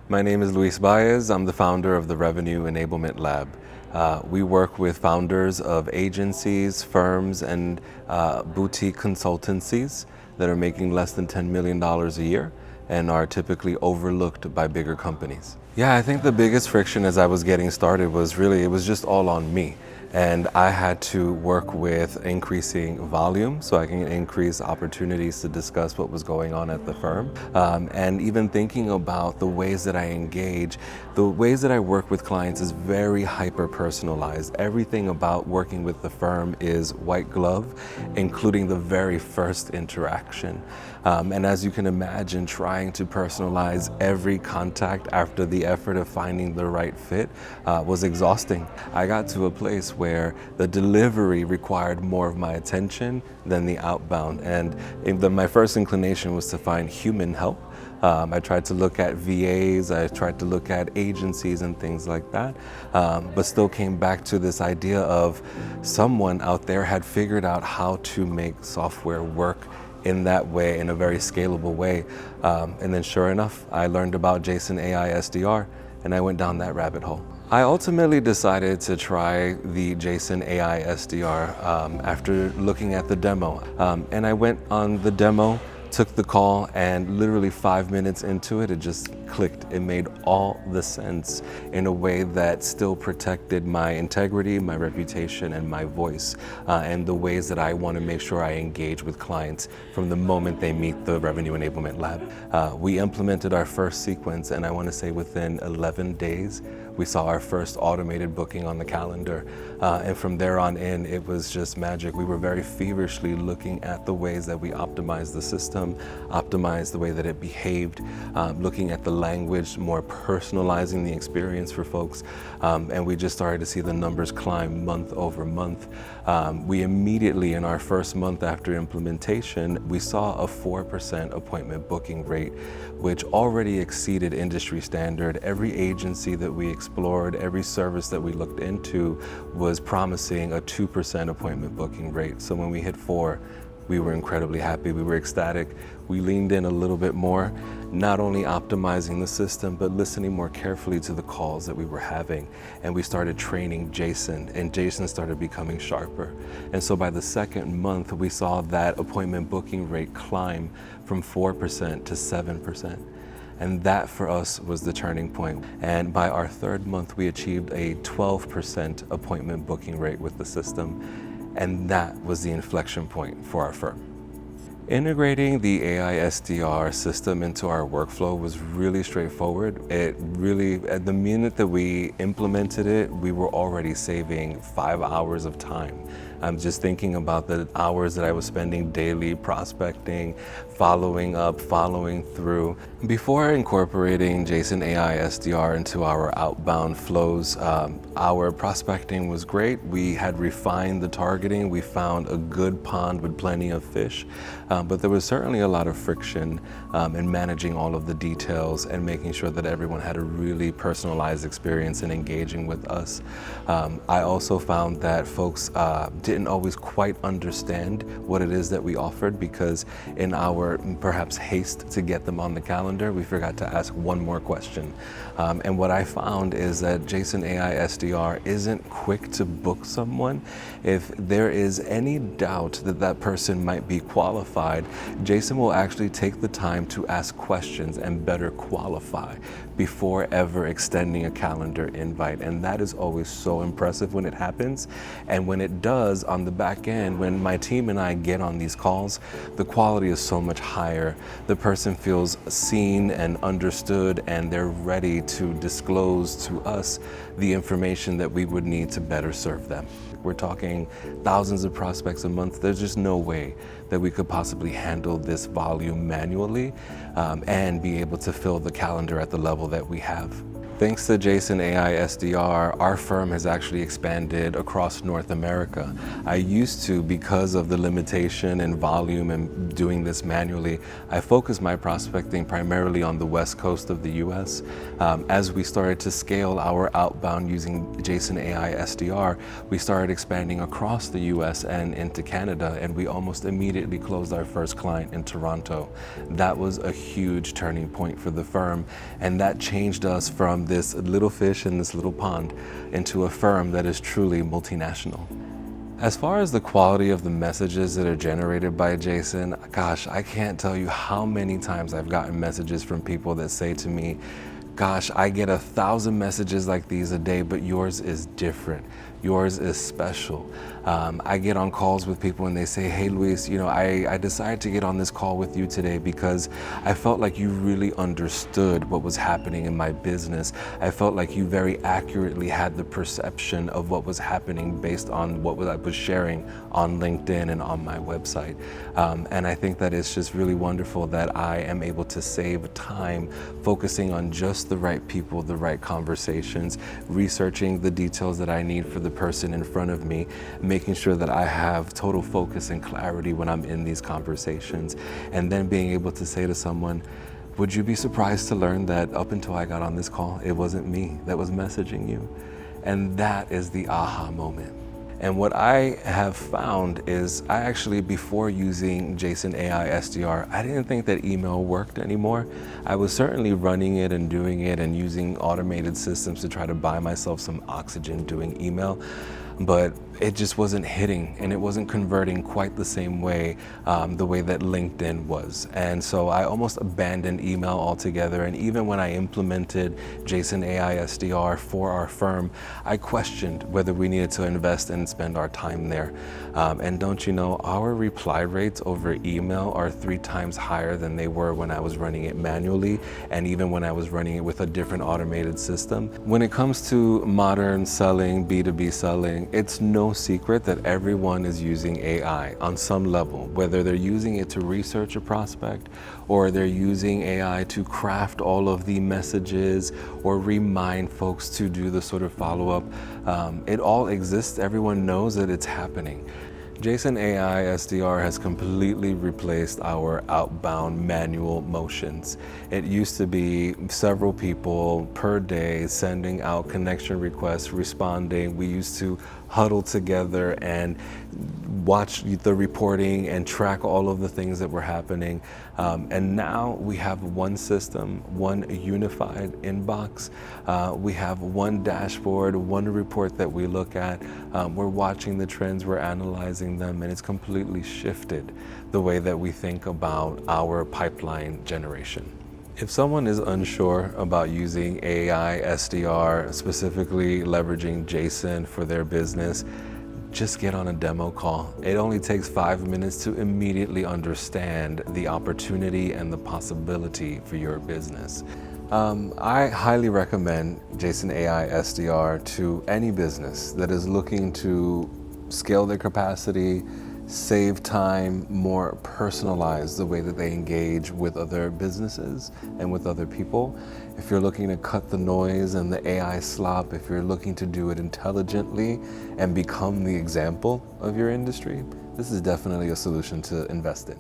My name is Baez. I'm the founder of the Revenue Enablement Lab. We work with founders of agencies, firms, and boutique consultancies that are making less than $10 million a year and are typically overlooked by bigger companies. Yeah, I think the biggest friction as I was getting started was really, it was just all on me. And I had to work with increasing volume so I can increase opportunities to discuss what was going on at the firm. And even thinking about the ways that I engage, the ways that I work with clients is very hyper personalized. Everything about working with the firm is white glove, including the very first interaction. And as you can imagine, trying to personalize every contact after the effort of finding the right fit was exhausting. I got to a place where the delivery required more of my attention than the outbound. And my first inclination was to find human help. I tried to look at VAs, I tried to look at agencies and things like that, but still came back to this idea of someone out there had figured out how to make software work in that way, in a very scalable way. And then sure enough, I learned about Jason AI SDR and I went down that rabbit hole. I ultimately decided to try the Jason AI SDR after looking at the demo. And I went on the demo, took the call, and literally 5 minutes into it, it just clicked. It made all the sense in a way that still protected my integrity, my reputation, and my voice, and the ways that I want to make sure I engage with clients from the moment they meet the Revenue Enablement Lab. We implemented our first sequence, and I want to say within 11 days, we saw our first automated booking on the calendar. And from there on in, it was just magic. We were very feverishly looking at the ways that we optimized the system, optimized the way that it behaved, looking at the language, more personalizing the experience for folks. And we just started to see the numbers climb month over month. We immediately, in our first month after implementation, we saw a 4% appointment booking rate, which already exceeded industry standard. Every agency that we explored, every service that we looked into was promising a 2% appointment booking rate. So when we hit 4, we were incredibly happy, we were ecstatic. We leaned in a little bit more, not only optimizing the system, but listening more carefully to the calls that we were having. And we started training Jason, and Jason started becoming sharper. And so by the second month, we saw that appointment booking rate climb from 4% to 7%. And that for us was the turning point. And by our third month, we achieved a 12% appointment booking rate with the system. And that was the inflection point for our firm. Integrating the AI SDR system into our workflow was really straightforward. It really, at the minute that we implemented it, we were already saving 5 hours of time. I'm just thinking about the hours that I was spending daily prospecting, following up, following through. Before incorporating Jason AI SDR into our outbound flows, our prospecting was great. We had refined the targeting. We found a good pond with plenty of fish, but there was certainly a lot of friction in managing all of the details and making sure that everyone had a really personalized experience in engaging with us. I also found that folks didn't always quite understand what it is that we offered, because in our perhaps haste to get them on the calendar, we forgot to ask one more question. And what I found is that Jason AI SDR isn't quick to book someone. If there is any doubt that that person might be qualified, Jason will actually take the time to ask questions and better qualify before ever extending a calendar invite. And that is always so impressive when it happens. And when it does on the back end, when my team and I get on these calls, the quality is so much higher. The person feels seen and understood, and they're ready to disclose to us the information that we would need to better serve them. We're talking thousands of prospects a month. There's just no way that we could possibly handle this volume manually and be able to fill the calendar at the level that we have. Thanks to Jason AI SDR, our firm has actually expanded across North America. I used to, because of the limitation and volume and doing this manually, I focused my prospecting primarily on the West Coast of the US. As we started to scale our outbound using Jason AI SDR, we started expanding across the US and into Canada, and we almost immediately closed our first client in Toronto. That was a huge turning point for the firm, and that changed us from this little fish in this little pond into a firm that is truly multinational. As far as the quality of the messages that are generated by Jason, gosh, I can't tell you how many times I've gotten messages from people that say to me, gosh, I get 1,000 messages like these a day, but yours is different. Yours is special. I get on calls with people and they say, hey Luis, I decided to get on this call with you today because I felt like you really understood what was happening in my business. I felt like you very accurately had the perception of what was happening based on what I was sharing on LinkedIn and on my website. And I think that it's just really wonderful that I am able to save time focusing on just the right people, the right conversations, researching the details that I need for the person in front of me, making sure that I have total focus and clarity when I'm in these conversations, and then being able to say to someone, would you be surprised to learn that up until I got on this call, it wasn't me that was messaging you? And that is the aha moment. And what I have found is I actually, before using Jason AI SDR, I didn't think that email worked anymore. I was certainly running it and doing it and using automated systems to try to buy myself some oxygen doing email, but it just wasn't hitting and it wasn't converting quite the same way, the way that LinkedIn was. And so I almost abandoned email altogether. And even when I implemented Jason AI SDR for our firm, I questioned whether we needed to invest and spend our time there. And don't you know, our reply rates over email are 3 times higher than they were when I was running it manually, and even when I was running it with a different automated system. When it comes to modern selling, B2B selling, it's no secret that everyone is using AI on some level, whether they're using it to research a prospect or they're using AI to craft all of the messages or remind folks to do the sort of follow-up. It all exists. Everyone knows that it's happening. Jason AI SDR has completely replaced our outbound manual motions. It used to be several people per day sending out connection requests, responding. We used to huddle together and watch the reporting and track all of the things that were happening. And now we have one system, one unified inbox. We have one dashboard, one report that we look at. We're watching the trends, we're analyzing them, and it's completely shifted the way that we think about our pipeline generation. If someone is unsure about using AI SDR, specifically leveraging Jason for their business, just get on a demo call. It only takes 5 minutes to immediately understand the opportunity and the possibility for your business. I highly recommend Jason AI SDR to any business that is looking to scale their capacity, save time, more personalize the way that they engage with other businesses and with other people. If you're looking to cut the noise and the AI slop, if you're looking to do it intelligently and become the example of your industry, this is definitely a solution to invest in.